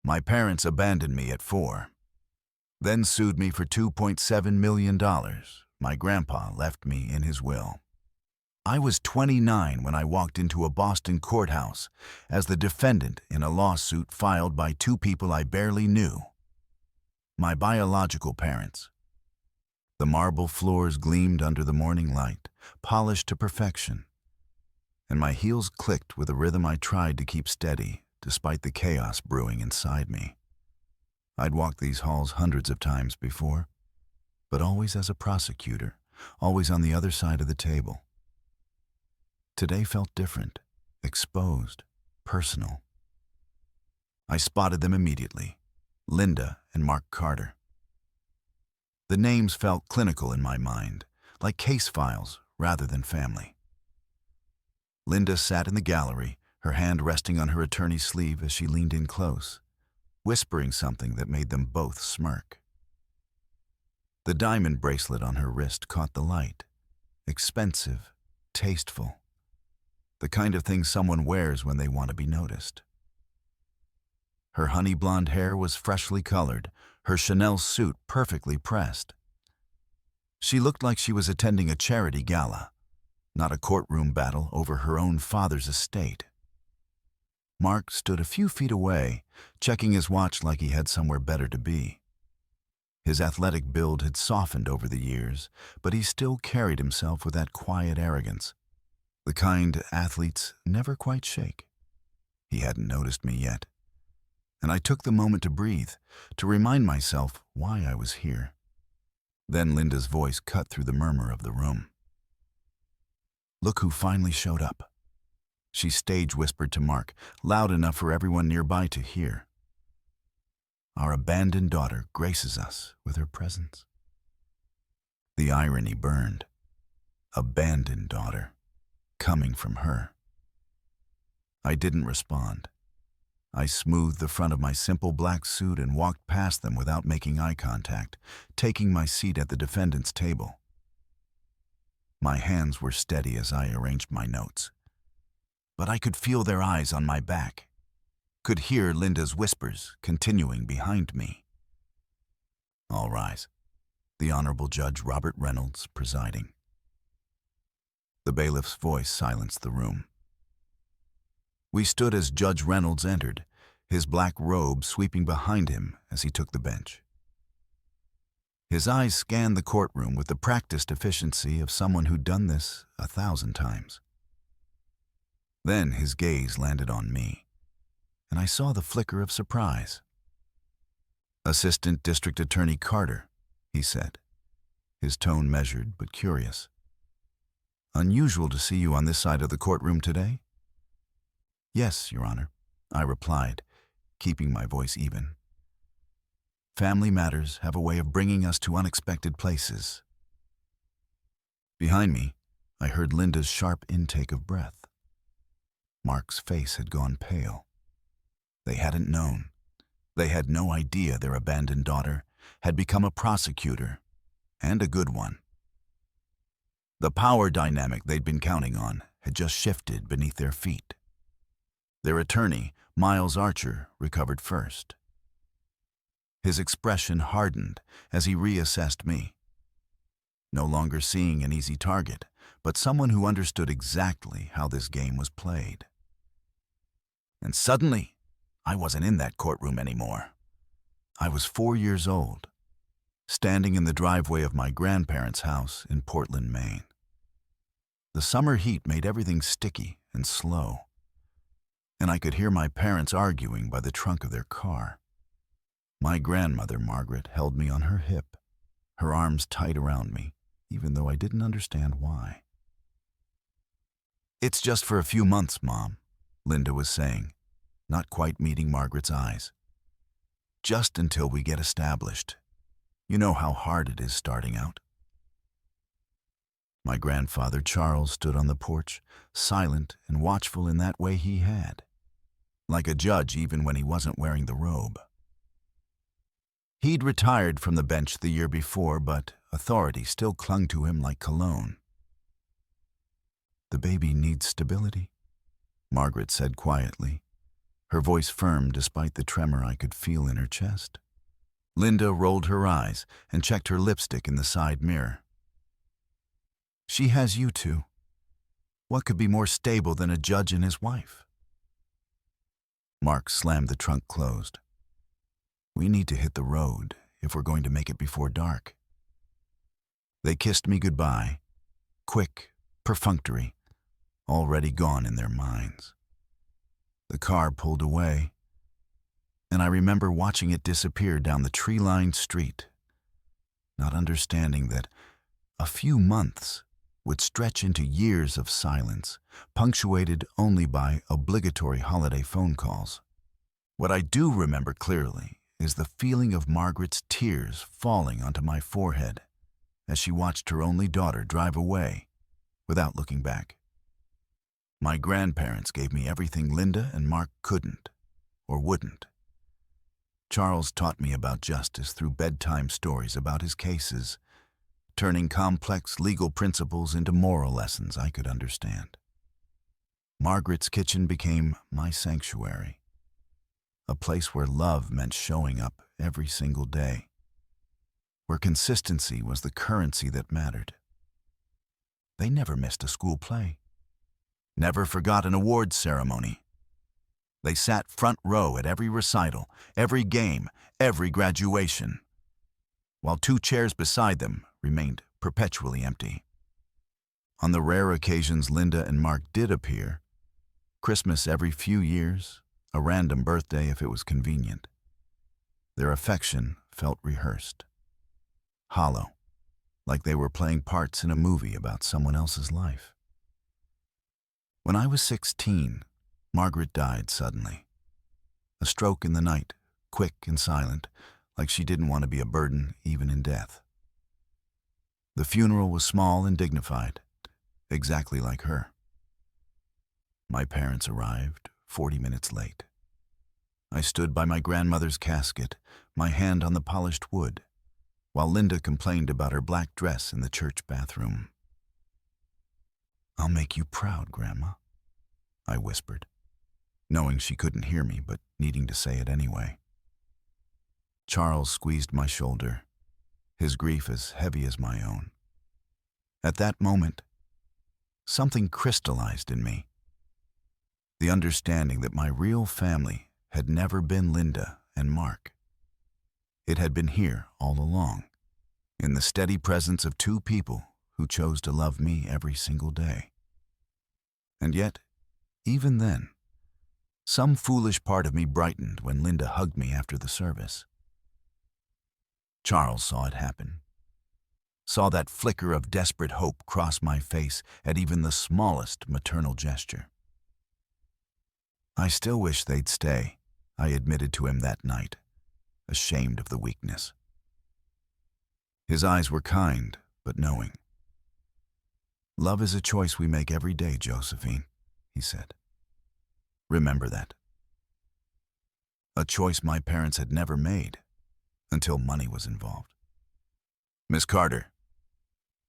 My parents abandoned me at 4, then sued me for $2.7 million. My grandpa left me in his will. I was 29 when I walked into a Boston courthouse as the defendant in a lawsuit filed by two people I barely knew. My biological parents. The marble floors gleamed under the morning light, polished to perfection, and my heels clicked with a rhythm I tried to keep steady despite the chaos brewing inside me. I'd walked these halls hundreds of times before, but always as a prosecutor, always on the other side of the table. Today felt different, exposed, personal. I spotted them immediately, Linda and Mark Carter. The names felt clinical in my mind, like case files rather than family. Linda sat in the gallery, her hand resting on her attorney's sleeve as she leaned in close, whispering something that made them both smirk. The diamond bracelet on her wrist caught the light, expensive, tasteful, the kind of thing someone wears when they want to be noticed. Her honey blonde hair was freshly colored, her Chanel suit perfectly pressed. She looked like she was attending a charity gala, not a courtroom battle over her own father's estate. Mark stood a few feet away, checking his watch like he had somewhere better to be. His athletic build had softened over the years, but he still carried himself with that quiet arrogance, the kind athletes never quite shake. He hadn't noticed me yet, and I took the moment to breathe, to remind myself why I was here. Then Linda's voice cut through the murmur of the room. "Look who finally showed up," she stage whispered to Mark, loud enough for everyone nearby to hear. "Our abandoned daughter graces us with her presence." The irony burned. Abandoned daughter, coming from her. I didn't respond. I smoothed the front of my simple black suit and walked past them without making eye contact, taking my seat at the defendant's table. My hands were steady as I arranged my notes, but I could feel their eyes on my back, could hear Linda's whispers continuing behind me. All rise. The Honorable Judge Robert Reynolds presiding. The bailiff's voice silenced the room. We stood as Judge Reynolds entered, his black robe sweeping behind him as he took the bench. His eyes scanned the courtroom with the practiced efficiency of someone who'd done this 1,000 times. Then his gaze landed on me, and I saw the flicker of surprise. "Assistant District Attorney Carter," he said, his tone measured but curious. "Unusual to see you on this side of the courtroom today?" "Yes, Your Honor," I replied, keeping my voice even. "Family matters have a way of bringing us to unexpected places." Behind me, I heard Linda's sharp intake of breath. Mark's face had gone pale. They hadn't known. They had no idea their abandoned daughter had become a prosecutor, and a good one. The power dynamic they'd been counting on had just shifted beneath their feet. Their attorney, Miles Archer, recovered first. His expression hardened as he reassessed me. No longer seeing an easy target, but someone who understood exactly how this game was played. And suddenly, I wasn't in that courtroom anymore. I was 4 years old, standing in the driveway of my grandparents' house in Portland, Maine. The summer heat made everything sticky and slow, and I could hear my parents arguing by the trunk of their car. My grandmother, Margaret, held me on her hip, her arms tight around me, even though I didn't understand why. "It's just for a few months, Mom," Linda was saying, not quite meeting Margaret's eyes. "Just until we get established. You know how hard it is starting out." My grandfather, Charles, stood on the porch, silent and watchful in that way he had, like a judge even when he wasn't wearing the robe. He'd retired from the bench the year before, but authority still clung to him like cologne. "The baby needs stability," Margaret said quietly, her voice firm despite the tremor I could feel in her chest. Linda rolled her eyes and checked her lipstick in the side mirror. She has you two. What could be more stable than a judge and his wife? Mark slammed the trunk closed. We need to hit the road if we're going to make it before dark. They kissed me goodbye, quick, perfunctory, already gone in their minds. The car pulled away, and I remember watching it disappear down the tree-lined street, not understanding that a few months would stretch into years of silence, punctuated only by obligatory holiday phone calls. What I do remember clearly is the feeling of Margaret's tears falling onto my forehead as she watched her only daughter drive away without looking back. My grandparents gave me everything Linda and Mark couldn't or wouldn't. Charles taught me about justice through bedtime stories about his cases, turning complex legal principles into moral lessons I could understand. Margaret's kitchen became my sanctuary, a place where love meant showing up every single day, where consistency was the currency that mattered. They never missed a school play, never forgot an awards ceremony. They sat front row at every recital, every game, every graduation, while two chairs beside them remained perpetually empty. On the rare occasions Linda and Mark did appear, Christmas every few years, a random birthday if it was convenient, their affection felt rehearsed, hollow, like they were playing parts in a movie about someone else's life. When I was 16, Margaret died suddenly. A stroke in the night, quick and silent, like she didn't want to be a burden even in death. The funeral was small and dignified, exactly like her. My parents arrived 40 minutes late. I stood by my grandmother's casket, my hand on the polished wood, while Linda complained about her black dress in the church bathroom. "I'll make you proud, Grandma," I whispered, knowing she couldn't hear me but needing to say it anyway. Charles squeezed my shoulder, his grief as heavy as my own. At that moment, something crystallized in me. The understanding that my real family had never been Linda and Mark. It had been here all along, in the steady presence of two people who chose to love me every single day. And yet, even then, some foolish part of me brightened when Linda hugged me after the service. Charles saw it happen, saw that flicker of desperate hope cross my face at even the smallest maternal gesture. "I still wish they'd stay," I admitted to him that night, ashamed of the weakness. His eyes were kind, but knowing. "Love is a choice we make every day, Josephine," he said. "Remember that." A choice my parents had never made, until money was involved. "Miss Carter,"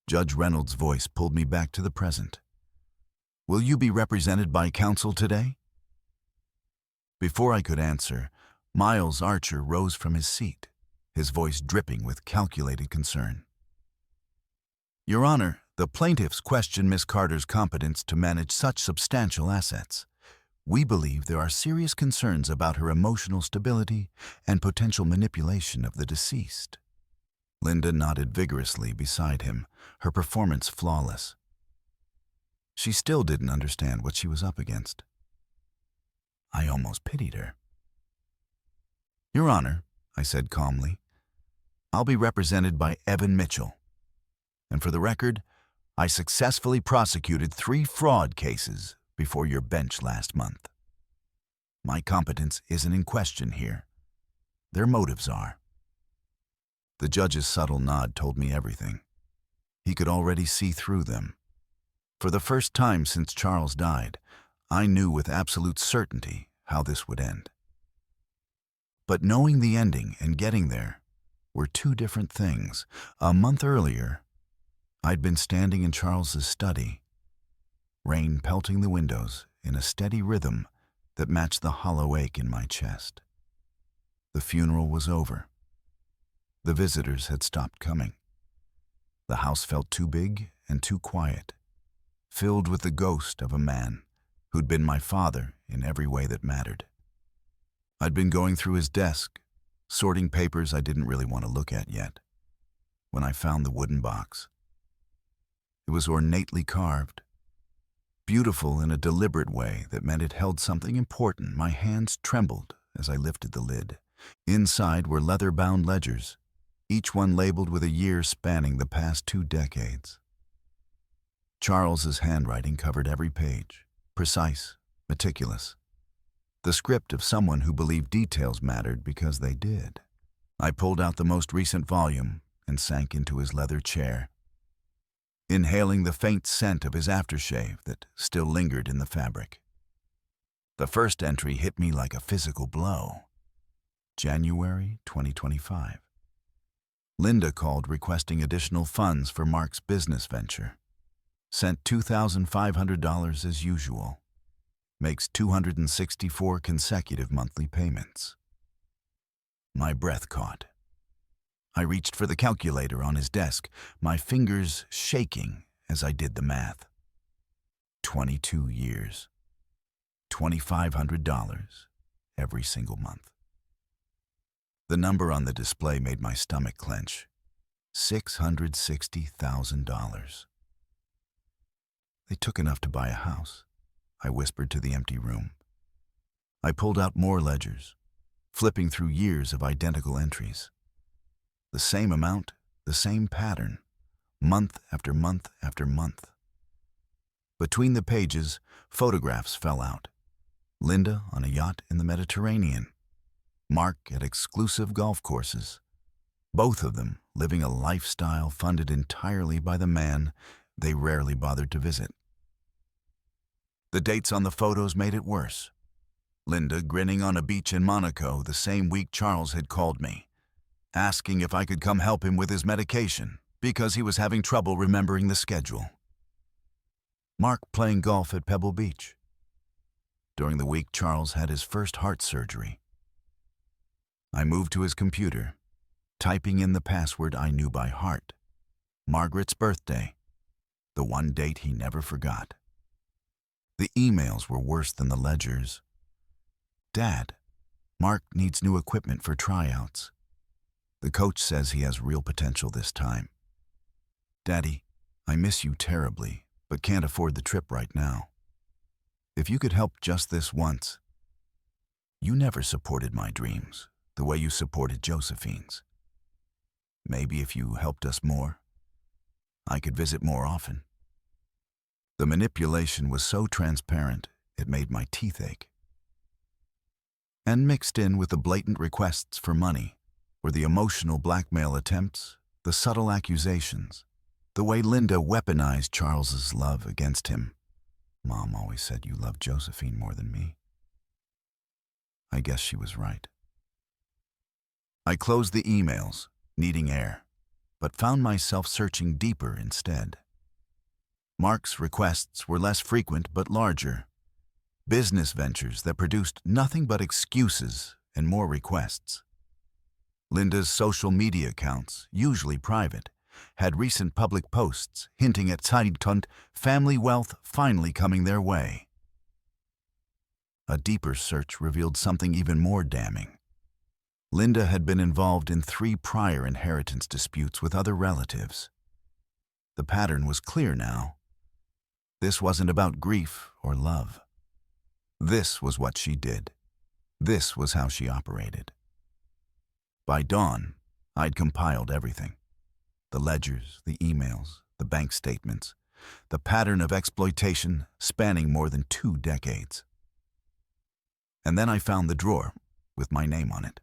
Judge Reynolds' voice pulled me back to the present. "Will you be represented by counsel today?" Before I could answer, Miles Archer rose from his seat, his voice dripping with calculated concern. "Your Honor, the plaintiffs question Miss Carter's competence to manage such substantial assets. We believe there are serious concerns about her emotional stability and potential manipulation of the deceased." Linda nodded vigorously beside him, her performance flawless. She still didn't understand what she was up against. I almost pitied her. "Your Honor," I said calmly, "I'll be represented by Evan Mitchell. And for the record, I successfully prosecuted 3 fraud cases before your bench last month. My competence isn't in question here. Their motives are." The judge's subtle nod told me everything. He could already see through them. For the first time since Charles died, I knew with absolute certainty how this would end. But knowing the ending and getting there were 2 different things. A month earlier, I'd been standing in Charles's study, rain pelting the windows in a steady rhythm that matched the hollow ache in my chest. The funeral was over. The visitors had stopped coming. The house felt too big and too quiet, filled with the ghost of a man who'd been my father in every way that mattered. I'd been going through his desk, sorting papers I didn't really want to look at yet, when I found the wooden box. It was ornately carved, beautiful in a deliberate way that meant it held something important. My hands trembled as I lifted the lid. Inside were leather-bound ledgers, each one labeled with a year spanning the past 2 decades. Charles's handwriting covered every page, precise, meticulous. The script of someone who believed details mattered because they did. I pulled out the most recent volume and sank into his leather chair, inhaling the faint scent of his aftershave that still lingered in the fabric. The first entry hit me like a physical blow. January 2025. Linda called requesting additional funds for Mark's business venture. Sent $2,500 as usual. Makes 264 consecutive monthly payments. My breath caught. I reached for the calculator on his desk, my fingers shaking as I did the math. 22 years. $2,500 every single month. The number on the display made my stomach clench. $660,000. They took enough to buy a house, I whispered to the empty room. I pulled out more ledgers, flipping through years of identical entries. The same amount, the same pattern, month after month after month. Between the pages, photographs fell out. Linda on a yacht in the Mediterranean. Mark at exclusive golf courses. Both of them living a lifestyle funded entirely by the man they rarely bothered to visit. The dates on the photos made it worse. Linda grinning on a beach in Monaco the same week Charles had called me, asking if I could come help him with his medication because he was having trouble remembering the schedule. Mark playing golf at Pebble Beach. During the week Charles had his first heart surgery. I moved to his computer, typing in the password I knew by heart. Margaret's birthday, the one date he never forgot. The emails were worse than the ledgers. Dad, Mark needs new equipment for tryouts. The coach says he has real potential this time. Daddy, I miss you terribly, but can't afford the trip right now. If you could help just this once. You never supported my dreams the way you supported Josephine's. Maybe if you helped us more, I could visit more often. The manipulation was so transparent, it made my teeth ache. And mixed in with the blatant requests for money were the emotional blackmail attempts, the subtle accusations, the way Linda weaponized Charles's love against him. Mom always said you loved Josephine more than me. I guess she was right. I closed the emails, needing air, but found myself searching deeper instead. Mark's requests were less frequent but larger. Business ventures that produced nothing but excuses and more requests. Linda's social media accounts, usually private, had recent public posts hinting at Zeitkunt family wealth finally coming their way. A deeper search revealed something even more damning. Linda had been involved in 3 prior inheritance disputes with other relatives. The pattern was clear now. This wasn't about grief or love. This was what she did. This was how she operated. By dawn, I'd compiled everything. The ledgers, the emails, the bank statements, the pattern of exploitation spanning more than 2 decades. And then I found the drawer with my name on it.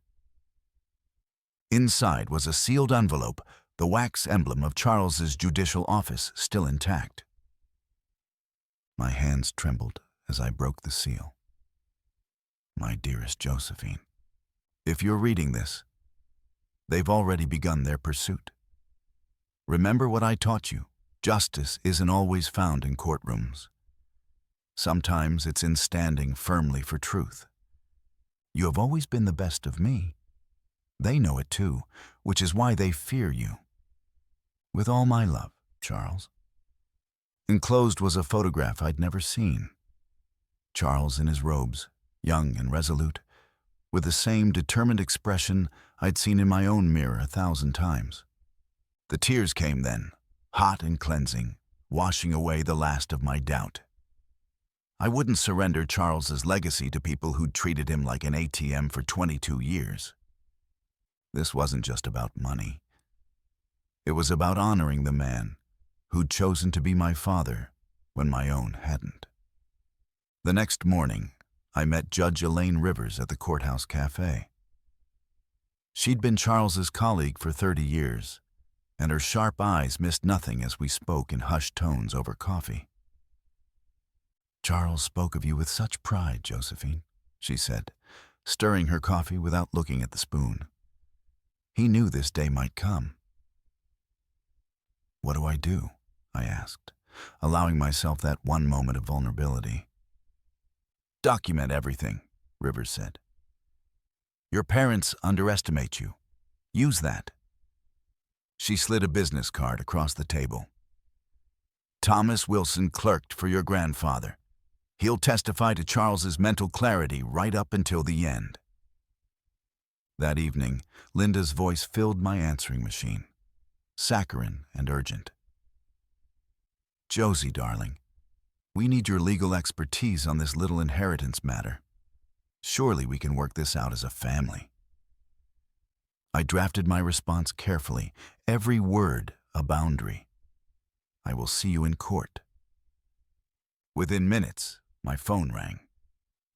Inside was a sealed envelope, the wax emblem of Charles's judicial office still intact. My hands trembled as I broke the seal. My dearest Josephine, if you're reading this, they've already begun their pursuit. Remember what I taught you. Justice isn't always found in courtrooms. Sometimes it's in standing firmly for truth. You have always been the best of me. They know it too, which is why they fear you. With all my love, Charles. Enclosed was a photograph I'd never seen. Charles in his robes, young and resolute, with the same determined expression I'd seen in my own mirror 1,000 times. The tears came then, hot and cleansing, washing away the last of my doubt. I wouldn't surrender Charles's legacy to people who'd treated him like an ATM for 22 years. This wasn't just about money. It was about honoring the man who'd chosen to be my father when my own hadn't. The next morning, I met Judge Elaine Rivers at the Courthouse Cafe. She'd been Charles's colleague for 30 years, and her sharp eyes missed nothing as we spoke in hushed tones over coffee. "Charles spoke of you with such pride, Josephine," she said, stirring her coffee without looking at the spoon. "He knew this day might come." "What do I do?" I asked, allowing myself that one moment of vulnerability. "Document everything," Rivers said. "Your parents underestimate you. Use that." She slid a business card across the table. "Thomas Wilson clerked for your grandfather. He'll testify to Charles's mental clarity right up until the end." That evening, Linda's voice filled my answering machine, saccharine and urgent. "Josie, darling, we need your legal expertise on this little inheritance matter. Surely we can work this out as a family." I drafted my response carefully, every word a boundary. "I will see you in court." Within minutes, my phone rang.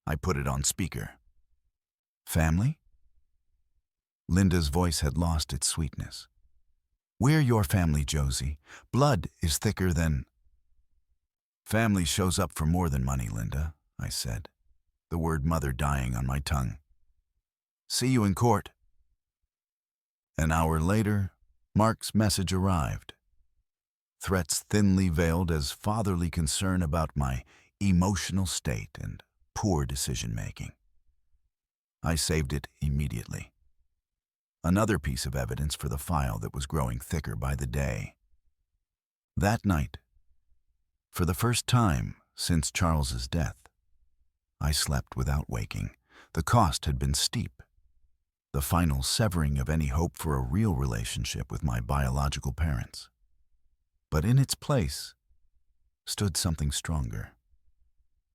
I put it on speaker. "Family?" Linda's voice had lost its sweetness. "We're your family, Josie. Blood is thicker than—" "Family shows up for more than money, Linda," I said, the word mother dying on my tongue. "See you in court." An hour later, Mark's message arrived. Threats thinly veiled as fatherly concern about my emotional state and poor decision-making. I saved it immediately. Another piece of evidence for the file that was growing thicker by the day. That night, for the first time since Charles's death, I slept without waking. The cost had been steep. The final severing of any hope for a real relationship with my biological parents. But in its place stood something stronger.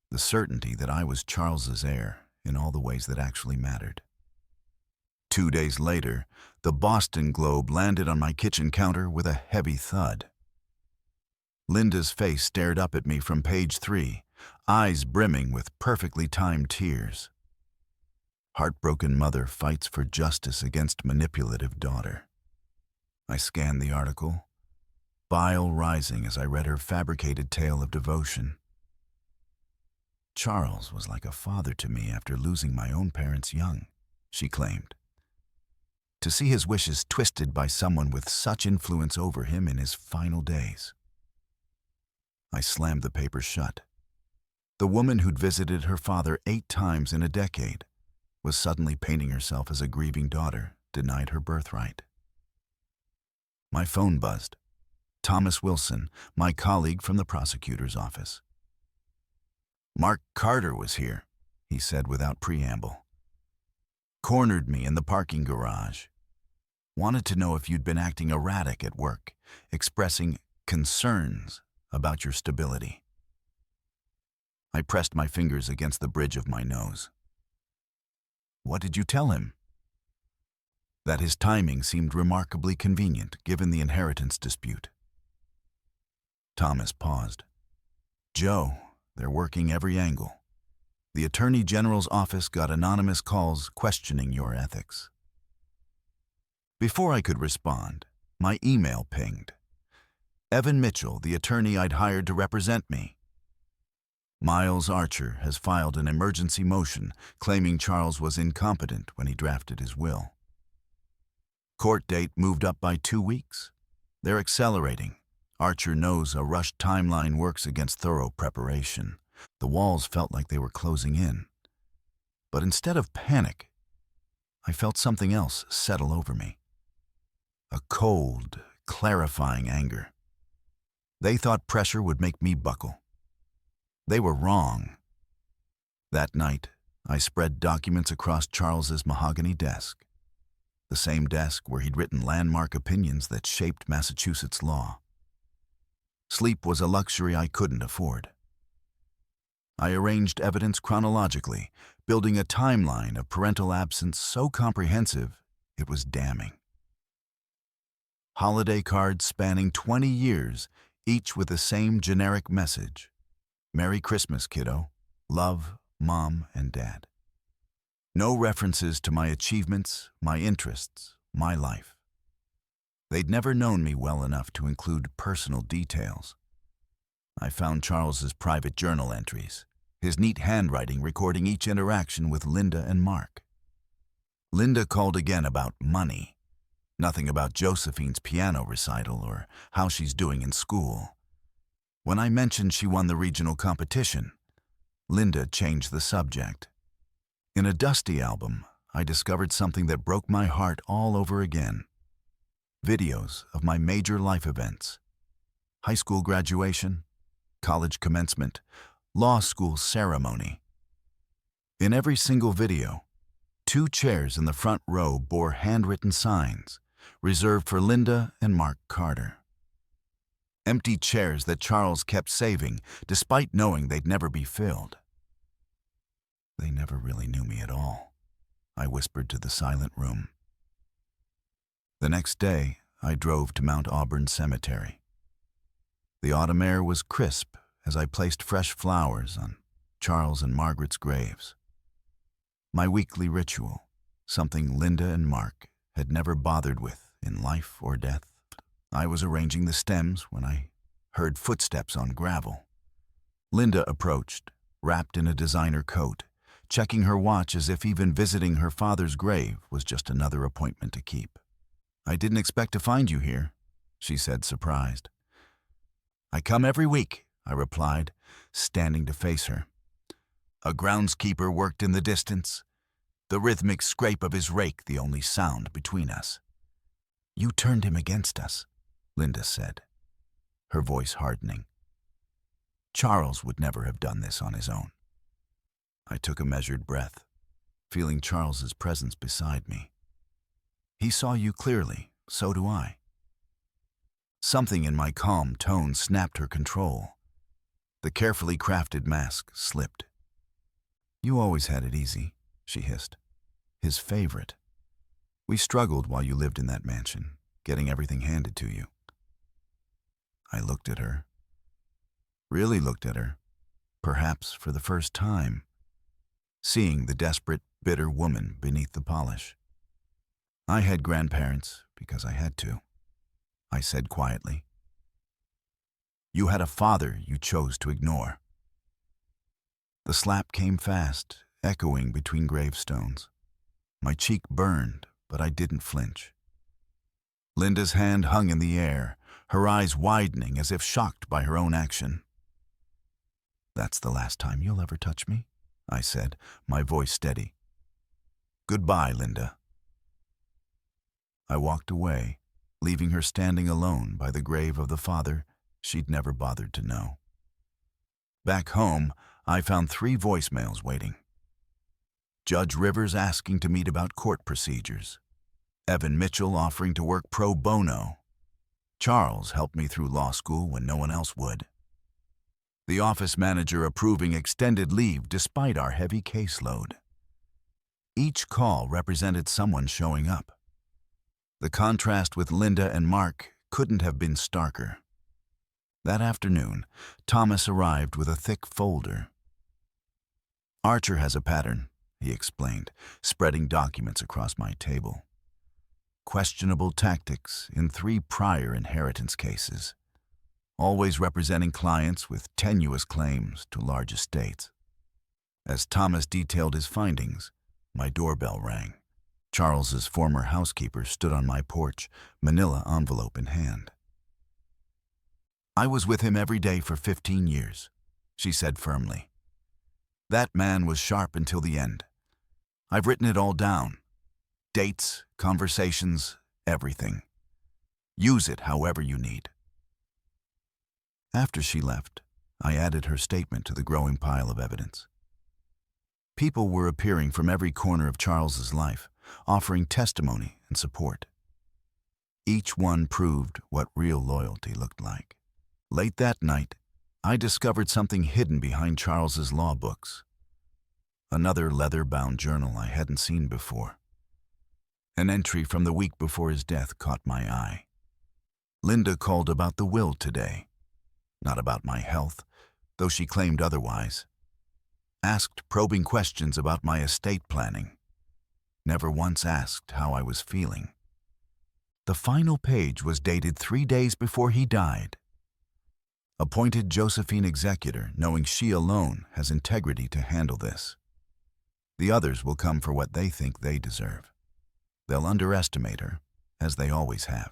The certainty that I was Charles's heir in all the ways that actually mattered. 2 days later, the Boston Globe landed on my kitchen counter with a heavy thud. Linda's face stared up at me from page 3, eyes brimming with perfectly timed tears. Heartbroken mother fights for justice against manipulative daughter. I scanned the article, bile rising as I read her fabricated tale of devotion. "Charles was like a father to me after losing my own parents young," she claimed. "To see his wishes twisted by someone with such influence over him in his final days." I slammed the paper shut. The woman who'd visited her father 8 times in a decade was suddenly painting herself as a grieving daughter denied her birthright. My phone buzzed. Thomas Wilson, my colleague from the prosecutor's office. "Mark Carter was here," he said without preamble. "Cornered me in the parking garage. Wanted to know if you'd been acting erratic at work, expressing concerns about your stability." I pressed my fingers against the bridge of my nose. "What did you tell him?" "That his timing seemed remarkably convenient given the inheritance dispute." Thomas paused. "Joe, they're working every angle. The Attorney General's office got anonymous calls questioning your ethics." Before I could respond, my email pinged. Evan Mitchell, the attorney I'd hired to represent me. "Miles Archer has filed an emergency motion claiming Charles was incompetent when he drafted his will. Court date moved up by 2 weeks. They're accelerating. Archer knows a rushed timeline works against thorough preparation. The walls felt like they were closing in. But instead of panic, I felt something else settle over me. A cold, clarifying anger. They thought pressure would make me buckle. They were wrong. That night, I spread documents across Charles's mahogany desk, the same desk where he'd written landmark opinions that shaped Massachusetts law. Sleep was a luxury I couldn't afford. I arranged evidence chronologically, building a timeline of parental absence so comprehensive it was damning. Holiday cards spanning 20 years, each with the same generic message. Merry Christmas, kiddo. Love, Mom and Dad. No references to my achievements, my interests, my life. They'd never known me well enough to include personal details. I found Charles's private journal entries, his neat handwriting recording each interaction with Linda and Mark. Linda called again about money. Nothing about Josephine's piano recital or how she's doing in school. When I mentioned she won the regional competition, Linda changed the subject. In a Dusty album, I discovered something that broke my heart all over again. Videos of my major life events. High school graduation, college commencement, law school ceremony. In every single video, 2 chairs in the front row bore handwritten signs, reserved for Linda and Mark Carter. Empty chairs that Charles kept saving, despite knowing they'd never be filled. They never really knew me at all, I whispered to the silent room. The next day, I drove to Mount Auburn Cemetery. The autumn air was crisp as I placed fresh flowers on Charles and Margaret's graves. My weekly ritual, something Linda and Mark had never bothered with in life or death. I was arranging the stems when I heard footsteps on gravel. Linda approached, wrapped in a designer coat, checking her watch as if even visiting her father's grave was just another appointment to keep. "I didn't expect to find you here," she said, surprised. "I come every week," I replied, standing to face her. A groundskeeper worked in the distance, the rhythmic scrape of his rake the only sound between us. "You turned him against us," Linda said, her voice hardening. "Charles would never have done this on his own." I took a measured breath, feeling Charles's presence beside me. "He saw you clearly, so do I." Something in my calm tone snapped her control. The carefully crafted mask slipped. "You always had it easy," she hissed. "His favorite. We struggled while you lived in that mansion, getting everything handed to you." I looked at her. Really looked at her, perhaps for the first time, seeing the desperate, bitter woman beneath the polish. "I had grandparents because I had to," I said quietly. "You had a father you chose to ignore." The slap came fast, echoing between gravestones. My cheek burned, but I didn't flinch. Linda's hand hung in the air, her eyes widening as if shocked by her own action. "That's the last time you'll ever touch me," I said, my voice steady. "Goodbye, Linda." I walked away, leaving her standing alone by the grave of the father she'd never bothered to know. Back home, I found 3 voicemails waiting. Judge Rivers asking to meet about court procedures. Evan Mitchell offering to work pro bono. Charles helped me through law school when no one else would. The office manager approving extended leave despite our heavy caseload. Each call represented someone showing up. The contrast with Linda and Mark couldn't have been starker. That afternoon, Thomas arrived with a thick folder. "Archer has a pattern," he explained, spreading documents across my table. Questionable tactics in 3 prior inheritance cases, always representing clients with tenuous claims to large estates. As Thomas detailed his findings, my doorbell rang. Charles's former housekeeper stood on my porch, manila envelope in hand. "I was with him every day for 15 years. she said firmly. That man was sharp until the end. I've written it all down. Dates, conversations, everything. Use it however you need. After she left, I added her statement to the growing pile of evidence. People were appearing from every corner of Charles's life, offering testimony and support. Each one proved what real loyalty looked like. Late that night, I discovered something hidden behind Charles's law books. Another leather-bound journal I hadn't seen before. An entry from the week before his death caught my eye. Linda called about the will today. Not about my health, though she claimed otherwise. Asked probing questions about my estate planning. Never once asked how I was feeling. The final page was dated 3 days before he died. Appointed Josephine executor, knowing she alone has integrity to handle this. The others will come for what they think they deserve. They'll underestimate her, as they always have.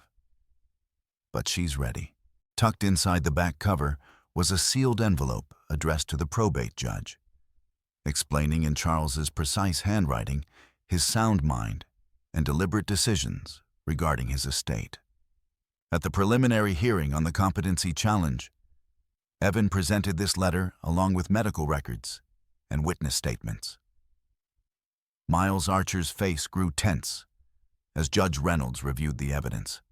But she's ready. Tucked inside the back cover was a sealed envelope addressed to the probate judge, explaining in Charles's precise handwriting his sound mind and deliberate decisions regarding his estate. At the preliminary hearing on the competency challenge, Evan presented this letter along with medical records and witness statements. Miles Archer's face grew tense as Judge Reynolds reviewed the evidence.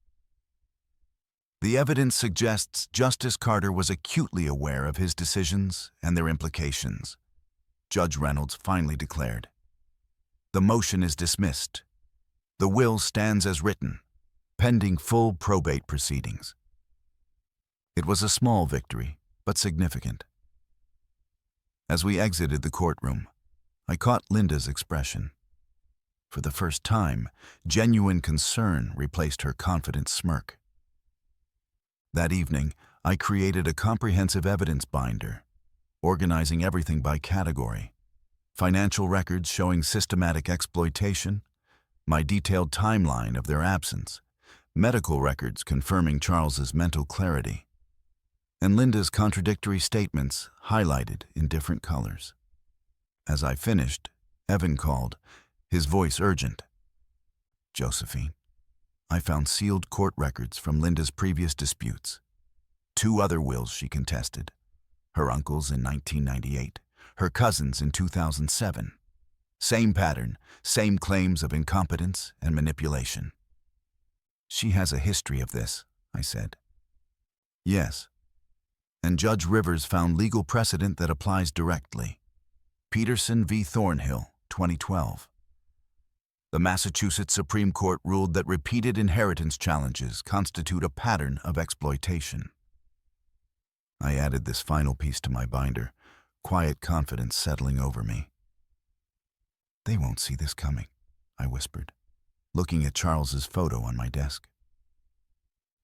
The evidence suggests Justice Carter was acutely aware of his decisions and their implications. Judge Reynolds finally declared, "The motion is dismissed. The will stands as written, pending full probate proceedings." It was a small victory, but significant. As we exited the courtroom, I caught Linda's expression. For the first time, genuine concern replaced her confident smirk. That evening, I created a comprehensive evidence binder, organizing everything by category. Financial records showing systematic exploitation, my detailed timeline of their absence, medical records confirming Charles's mental clarity, and Linda's contradictory statements highlighted in different colors. As I finished, Evan called, his voice urgent. "Josephine, I found sealed court records from Linda's previous disputes. 2 other wills she contested. Her uncle's in 1998, her cousin's in 2007. Same pattern, same claims of incompetence and manipulation." "She has a history of this," I said. "Yes. And Judge Rivers found legal precedent that applies directly. Peterson v. Thornhill, 2012. The Massachusetts Supreme Court ruled that repeated inheritance challenges constitute a pattern of exploitation." I added this final piece to my binder, quiet confidence settling over me. "They won't see this coming," I whispered, looking at Charles's photo on my desk.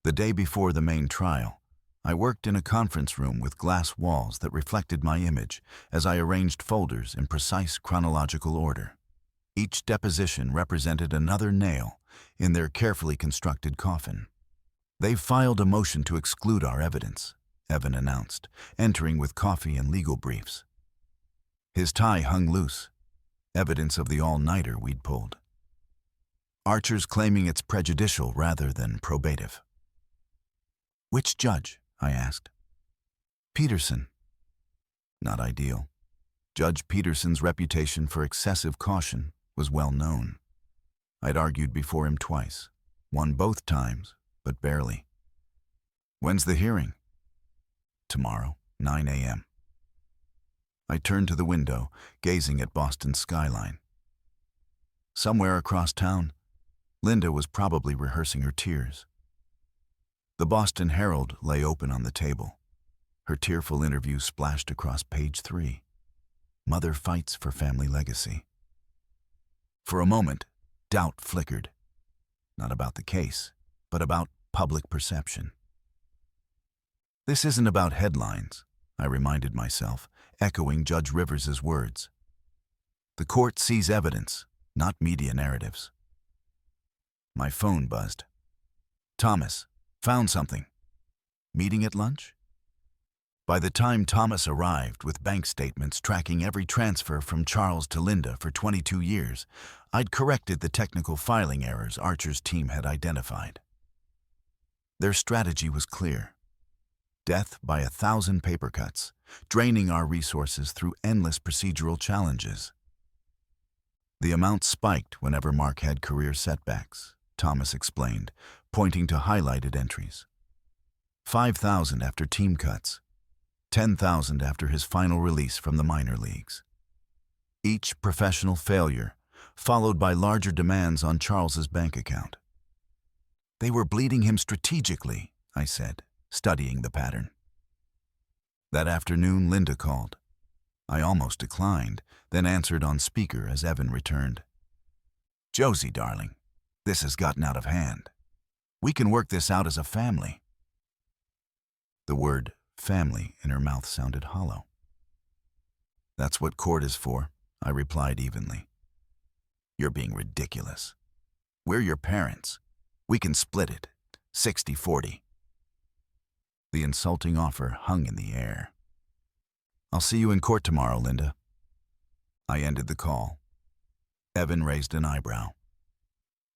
The day before the main trial, I worked in a conference room with glass walls that reflected my image as I arranged folders in precise chronological order. Each deposition represented another nail in their carefully constructed coffin. "They've filed a motion to exclude our evidence," Evan announced, entering with coffee and legal briefs. His tie hung loose, evidence of the all-nighter we'd pulled. Archer's claiming it's prejudicial rather than probative. "Which judge?" I asked. "Peterson." Not ideal. Judge Peterson's reputation for excessive caution was well known. I'd argued before him twice, won both times, but barely. "When's the hearing?" "Tomorrow, 9 a.m. I turned to the window, gazing at Boston's skyline. Somewhere across town, Linda was probably rehearsing her tears. The Boston Herald lay open on the table. Her tearful interview splashed across page 3. Mother fights for family legacy. For a moment, doubt flickered. Not about the case, but about public perception. This isn't about headlines, I reminded myself, echoing Judge Rivers' words. The court sees evidence, not media narratives. My phone buzzed. "Thomas, found something. Meeting at lunch?" By the time Thomas arrived with bank statements tracking every transfer from Charles to Linda for 22 years, I'd corrected the technical filing errors Archer's team had identified. Their strategy was clear. Death by 1,000 paper cuts, draining our resources through endless procedural challenges. The amount spiked whenever Mark had career setbacks, Thomas explained, pointing to highlighted entries. 5,000 after team cuts, 10,000 after his final release from the minor leagues. Each professional failure, followed by larger demands on Charles's bank account. They were bleeding him strategically, I said, studying the pattern. That afternoon, Linda called. I almost declined, then answered on speaker as Evan returned. "Josie, darling, this has gotten out of hand. We can work this out as a family." The word family in her mouth sounded hollow. "That's what court is for," I replied evenly. "You're being ridiculous. We're your parents. We can split it, 60-40. The insulting offer hung in the air. "I'll see you in court tomorrow, Linda." I ended the call. Evan raised an eyebrow.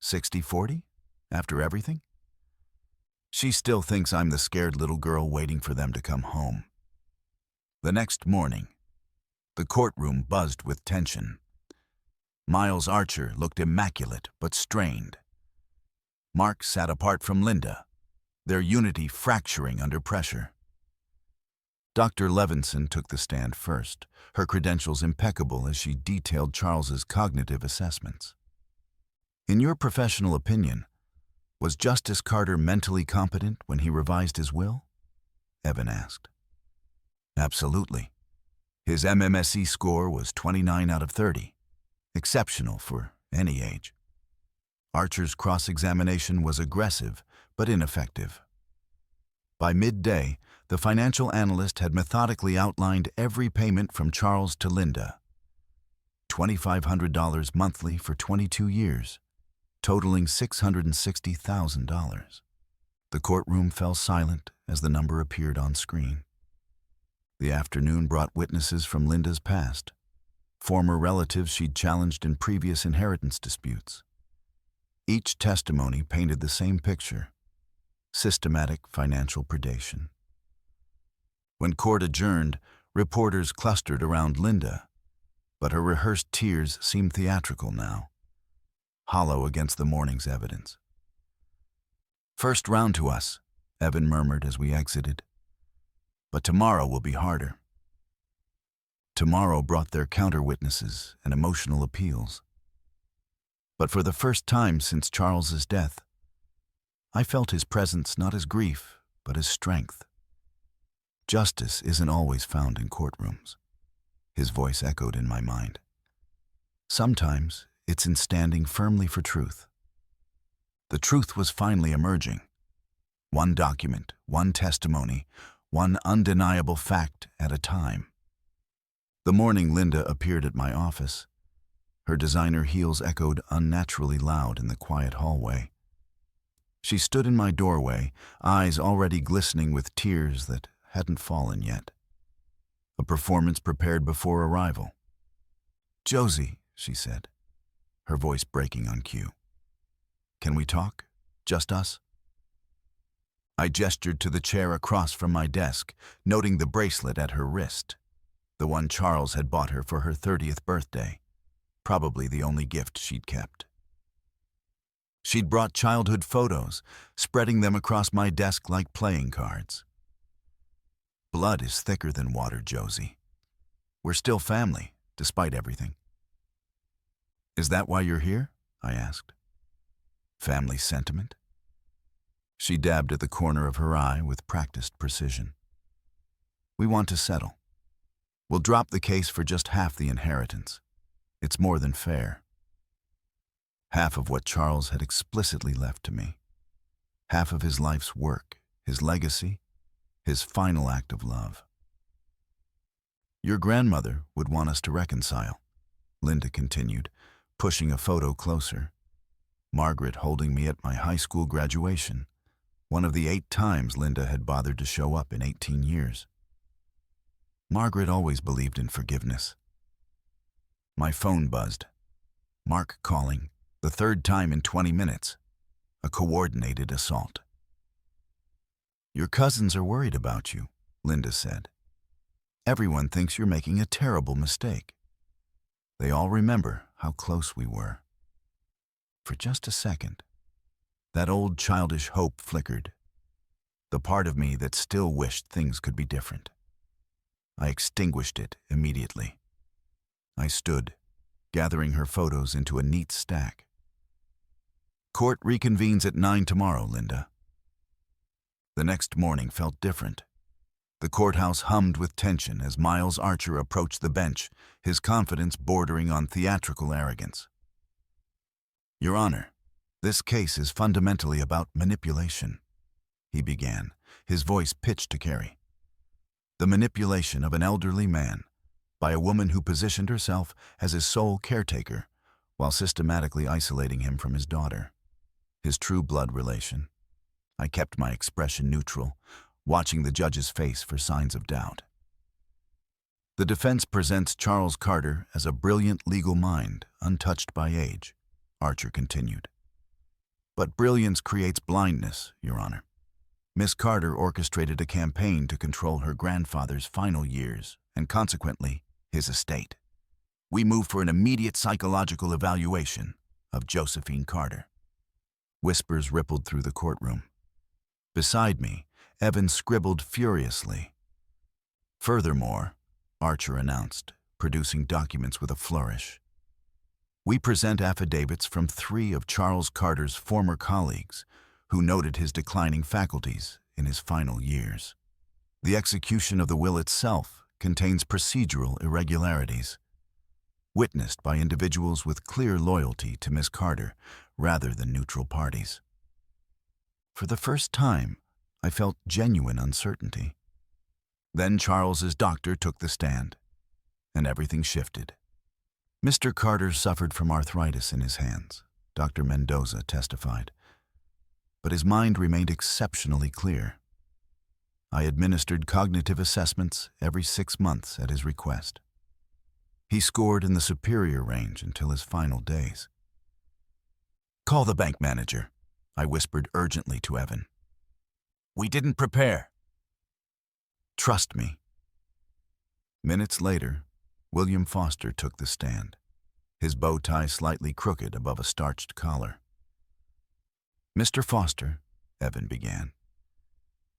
60-40? After everything? She still thinks I'm the scared little girl waiting for them to come home. The next morning, the courtroom buzzed with tension. Miles Archer looked immaculate but strained. Mark sat apart from Linda, their unity fracturing under pressure. Dr. Levinson took the stand first, her credentials impeccable as she detailed Charles's cognitive assessments. "In your professional opinion, was Justice Carter mentally competent when he revised his will?" Evan asked. "Absolutely. His MMSE score was 29 out of 30, exceptional for any age. Archer's cross-examination was aggressive but ineffective. By midday, the financial analyst had methodically outlined every payment from Charles to Linda. $2,500 monthly for 22 years, totaling $660,000. The courtroom fell silent as the number appeared on screen. The afternoon brought witnesses from Linda's past, former relatives she'd challenged in previous inheritance disputes. Each testimony painted the same picture: systematic financial predation. When court adjourned, reporters clustered around Linda, but her rehearsed tears seemed theatrical now, hollow against the morning's evidence. "First round to us," Evan murmured as we exited. "But tomorrow will be harder." Tomorrow brought their counter-witnesses and emotional appeals. But for the first time since Charles's death, I felt his presence not as grief, but as strength. Justice isn't always found in courtrooms. His voice echoed in my mind. Sometimes it's in standing firmly for truth. The truth was finally emerging. One document, one testimony, one undeniable fact at a time. The morning Linda appeared at my office, her designer heels echoed unnaturally loud in the quiet hallway. She stood in my doorway, eyes already glistening with tears that hadn't fallen yet. A performance prepared before arrival. "Josie," she said, her voice breaking on cue. "Can we talk? Just us?" I gestured to the chair across from my desk, noting the bracelet at her wrist, the one Charles had bought her for her 30th birthday, probably the only gift she'd kept. She'd brought childhood photos, spreading them across my desk like playing cards. "Blood is thicker than water, Josie. We're still family, despite everything." "Is that why you're here?" I asked. "Family sentiment?" She dabbed at the corner of her eye with practiced precision. "We want to settle. We'll drop the case for just half the inheritance. It's more than fair. Half of what Charles had explicitly left to me. Half of his life's work, his legacy, his final act of love." "Your grandmother would want us to reconcile," Linda continued, pushing a photo closer. Margaret holding me at my high school graduation, one of the 8 times Linda had bothered to show up in 18 years. Margaret always believed in forgiveness. My phone buzzed. Mark calling, the third time in 20 minutes. A coordinated assault. "Your cousins are worried about you," Linda said. "Everyone thinks you're making a terrible mistake. They all remember how close we were." For just a second, that old childish hope flickered, the part of me that still wished things could be different. I extinguished it immediately. I stood, gathering her photos into a neat stack. "Court reconvenes at 9 tomorrow, Linda." The next morning felt different. The courthouse hummed with tension as Miles Archer approached the bench, his confidence bordering on theatrical arrogance. "Your Honor, this case is fundamentally about manipulation," he began, his voice pitched to Carrie. "The manipulation of an elderly man by a woman who positioned herself as his sole caretaker while systematically isolating him from his daughter, his true blood relation." I kept my expression neutral, watching the judge's face for signs of doubt. "The defense presents Charles Carter as a brilliant legal mind, untouched by age," Archer continued. "But brilliance creates blindness, Your Honor. Miss Carter orchestrated a campaign to control her grandfather's final years and, consequently, his estate. We move for an immediate psychological evaluation of Josephine Carter." Whispers rippled through the courtroom. Beside me, Evan scribbled furiously. "Furthermore," Archer announced, producing documents with a flourish, "we present affidavits from 3 of Charles Carter's former colleagues who noted his declining faculties in his final years. The execution of the will itself contains procedural irregularities, witnessed by individuals with clear loyalty to Miss Carter rather than neutral parties." For the first time, I felt genuine uncertainty. Then Charles's doctor took the stand, and everything shifted. "Mr. Carter suffered from arthritis in his hands," Dr. Mendoza testified, "but his mind remained exceptionally clear. I administered cognitive assessments every 6 months at his request. He scored in the superior range until his final days." "Call the bank manager," I whispered urgently to Evan. "We didn't prepare." "Trust me." Minutes later, William Foster took the stand, his bow tie slightly crooked above a starched collar. "Mr. Foster," Evan began,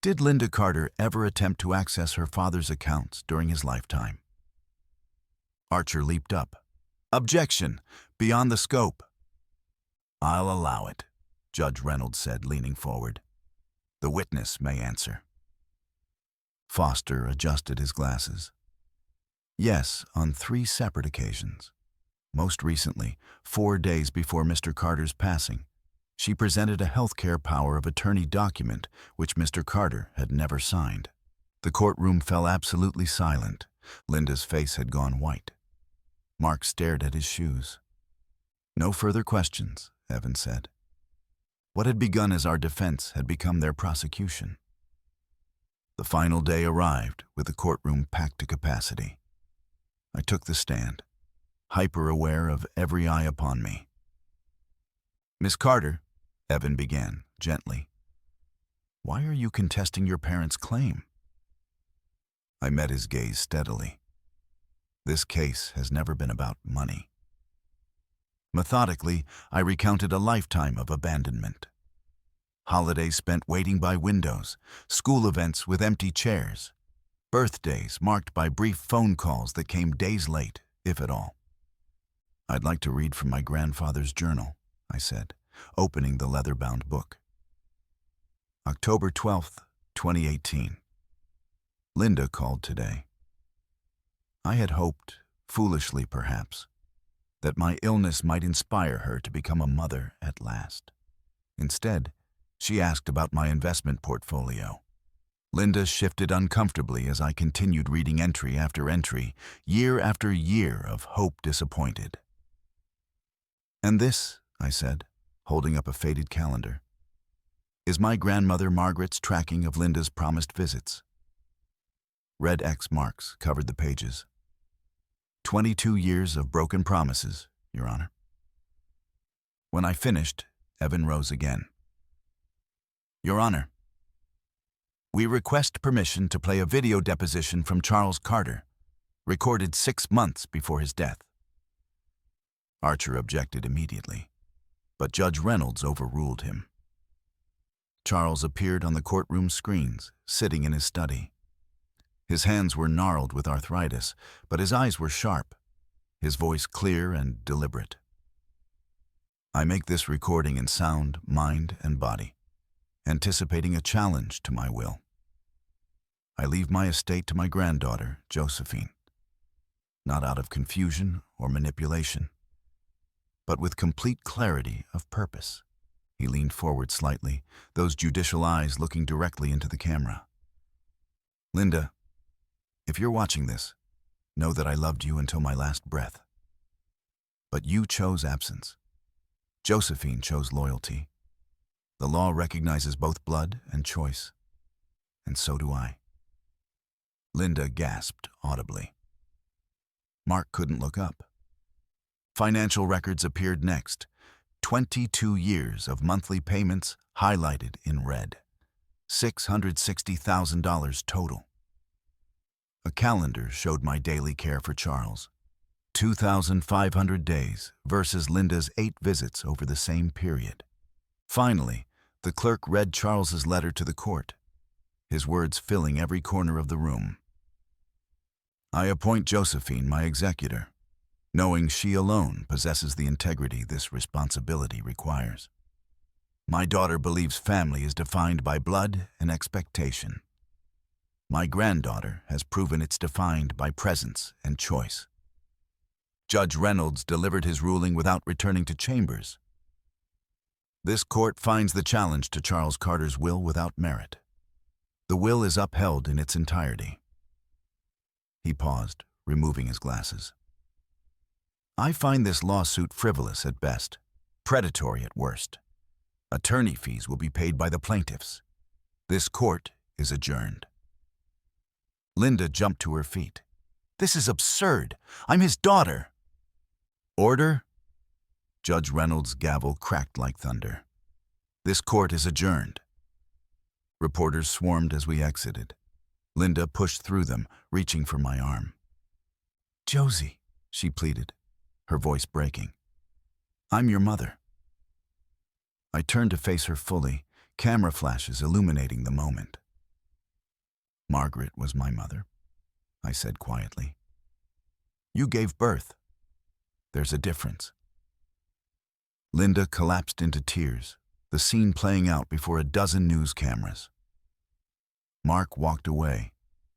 "did Linda Carter ever attempt to access her father's accounts during his lifetime?" Archer leaped up. "Objection! Beyond the scope." "I'll allow it," Judge Reynolds said, leaning forward. "The witness may answer." Foster adjusted his glasses. "Yes, on 3 separate occasions. Most recently, 4 days before Mr. Carter's passing, she presented a healthcare power of attorney document which Mr. Carter had never signed." The courtroom fell absolutely silent. Linda's face had gone white. Mark stared at his shoes. "No further questions," Evan said. What had begun as our defense had become their prosecution. The final day arrived with the courtroom packed to capacity. I took the stand, hyper-aware of every eye upon me. "Miss Carter," Evan began, gently, "why are you contesting your parents' claim?" I met his gaze steadily. This case has never been about money. Methodically, I recounted a lifetime of abandonment. Holidays spent waiting by windows, school events with empty chairs, birthdays marked by brief phone calls that came days late, if at all. "I'd like to read from my grandfather's journal," I said, opening the leather-bound book. October 12th, 2018. Linda called today. I had hoped, foolishly perhaps, that my illness might inspire her to become a mother at last. Instead, she asked about my investment portfolio. Linda shifted uncomfortably as I continued reading entry after entry, year after year of hope disappointed. "And this," I said, holding up a faded calendar, "is my grandmother Margaret's tracking of Linda's promised visits." Red X marks covered the pages. 22 years of broken promises, Your Honor. When I finished, Evan rose again. Your Honor, we request permission to play a video deposition from Charles Carter, recorded 6 months before his death. Archer objected immediately, but Judge Reynolds overruled him. Charles appeared on the courtroom screens, sitting in his study. His hands were gnarled with arthritis, but his eyes were sharp, his voice clear and deliberate. I make this recording in sound, mind, and body, anticipating a challenge to my will. I leave my estate to my granddaughter, Josephine, not out of confusion or manipulation, but with complete clarity of purpose. He leaned forward slightly, those judicial eyes looking directly into the camera. Linda, if you're watching this, know that I loved you until my last breath. But you chose absence. Josephine chose loyalty. The law recognizes both blood and choice, and so do I. Linda gasped audibly. Mark couldn't look up. Financial records appeared next. 22 years of monthly payments highlighted in red. $660,000 total. A calendar showed my daily care for Charles. 2,500 days versus Linda's 8 visits over the same period. Finally, the clerk read Charles's letter to the court, his words filling every corner of the room. I appoint Josephine my executor, knowing she alone possesses the integrity this responsibility requires. My daughter believes family is defined by blood and expectation. My granddaughter has proven it's defined by presence and choice. Judge Reynolds delivered his ruling without returning to chambers. This court finds the challenge to Charles Carter's will without merit. The will is upheld in its entirety. He paused, removing his glasses. I find this lawsuit frivolous at best, predatory at worst. Attorney fees will be paid by the plaintiffs. This court is adjourned. Linda jumped to her feet. This is absurd. I'm his daughter. Order? Judge Reynolds' gavel cracked like thunder. This court is adjourned. Reporters swarmed as we exited. Linda pushed through them, reaching for my arm. Josie, she pleaded, her voice breaking. I'm your mother. I turned to face her fully, camera flashes illuminating the moment. Margaret was my mother, I said quietly. You gave birth. There's a difference. Linda collapsed into tears, the scene playing out before a dozen news cameras. Mark walked away,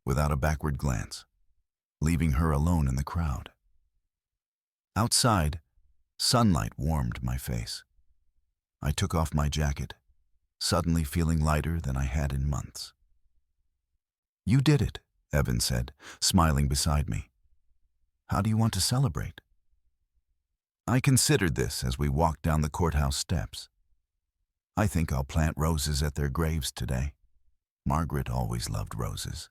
without a backward glance, leaving her alone in the crowd. Outside, sunlight warmed my face. I took off my jacket, suddenly feeling lighter than I had in months. You did it, Evan said, smiling beside me. How do you want to celebrate? I considered this as we walked down the courthouse steps. I think I'll plant roses at their graves today. Margaret always loved roses.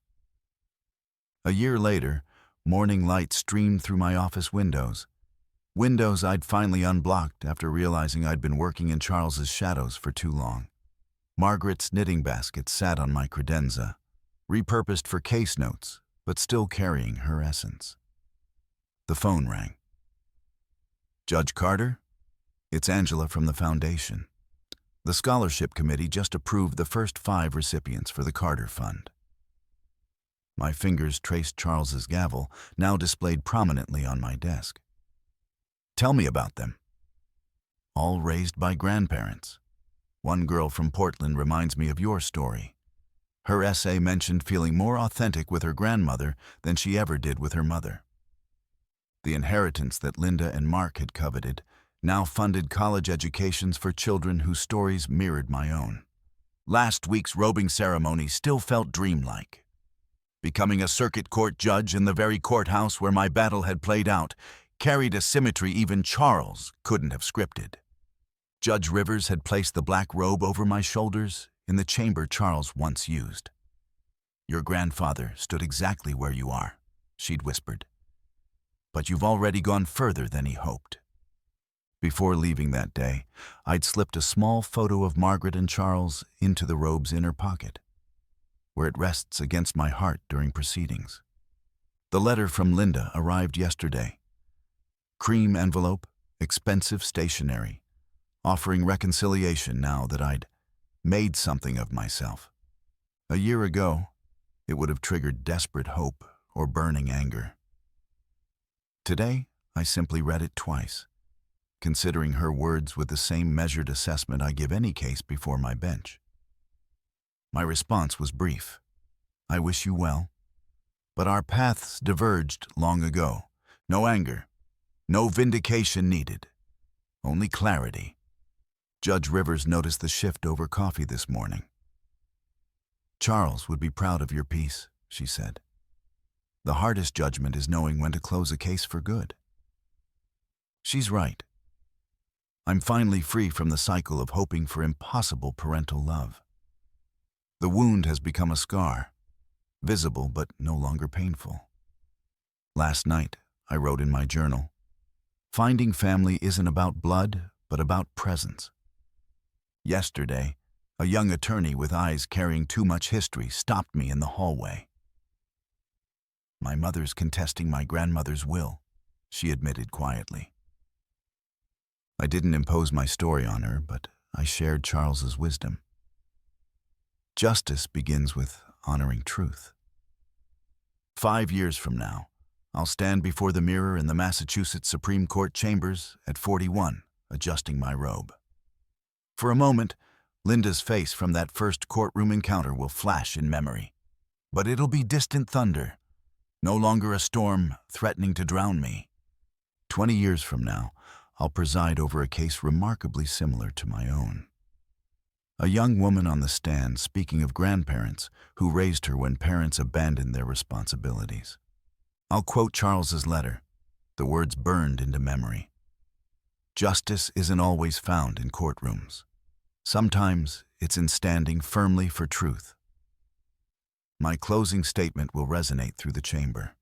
A year later, morning light streamed through my office windows. Windows I'd finally unblocked after realizing I'd been working in Charles's shadows for too long. Margaret's knitting basket sat on my credenza, repurposed for case notes, but still carrying her essence. The phone rang. Judge Carter? It's Angela from the Foundation. The scholarship committee just approved the first 5 recipients for the Carter Fund. My fingers traced Charles's gavel, now displayed prominently on my desk. Tell me about them. All raised by grandparents. One girl from Portland reminds me of your story. Her essay mentioned feeling more authentic with her grandmother than she ever did with her mother. The inheritance that Linda and Mark had coveted now funded college educations for children whose stories mirrored my own. Last week's robing ceremony still felt dreamlike. Becoming a circuit court judge in the very courthouse where my battle had played out carried a symmetry even Charles couldn't have scripted. Judge Rivers had placed the black robe over my shoulders in the chamber Charles once used. Your grandfather stood exactly where you are, she'd whispered. But you've already gone further than he hoped. Before leaving that day, I'd slipped a small photo of Margaret and Charles into the robe's inner pocket, where it rests against my heart during proceedings. The letter from Linda arrived yesterday. Cream envelope, expensive stationery, offering reconciliation now that I'd made something of myself. A year ago, it would have triggered desperate hope or burning anger. Today, I simply read it twice, considering her words with the same measured assessment I give any case before my bench. My response was brief. I wish you well, but our paths diverged long ago. No anger, no vindication needed, only clarity. Judge Rivers noticed the shift over coffee this morning. Charles would be proud of your piece, she said. The hardest judgment is knowing when to close a case for good. She's right. I'm finally free from the cycle of hoping for impossible parental love. The wound has become a scar, visible but no longer painful. Last night, I wrote in my journal, finding family isn't about blood, but about presence. Yesterday, a young attorney with eyes carrying too much history stopped me in the hallway. My mother's contesting my grandmother's will, she admitted quietly. I didn't impose my story on her, but I shared Charles's wisdom. Justice begins with honoring truth. 5 years from now, I'll stand before the mirror in the Massachusetts Supreme Court chambers at 41, adjusting my robe. For a moment, Linda's face from that first courtroom encounter will flash in memory. But it'll be distant thunder, no longer a storm threatening to drown me. 20 years from now, I'll preside over a case remarkably similar to my own. A young woman on the stand speaking of grandparents who raised her when parents abandoned their responsibilities. I'll quote Charles's letter, the words burned into memory. Justice isn't always found in courtrooms. Sometimes it's in standing firmly for truth. My closing statement will resonate through the chamber.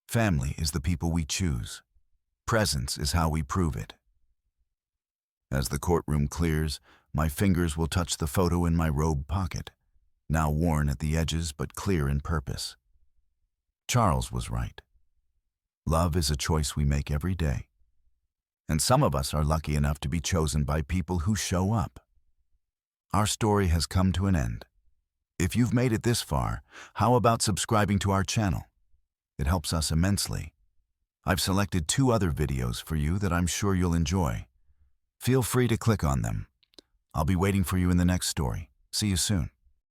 Family is the people we choose. Presence is how we prove it. As the courtroom clears, my fingers will touch the photo in my robe pocket, now worn at the edges but clear in purpose. Charles was right. Love is a choice we make every day. And some of us are lucky enough to be chosen by people who show up. Our story has come to an end. If you've made it this far, how about subscribing to our channel? It helps us immensely. I've selected 2 other videos for you that I'm sure you'll enjoy. Feel free to click on them. I'll be waiting for you in the next story. See you soon.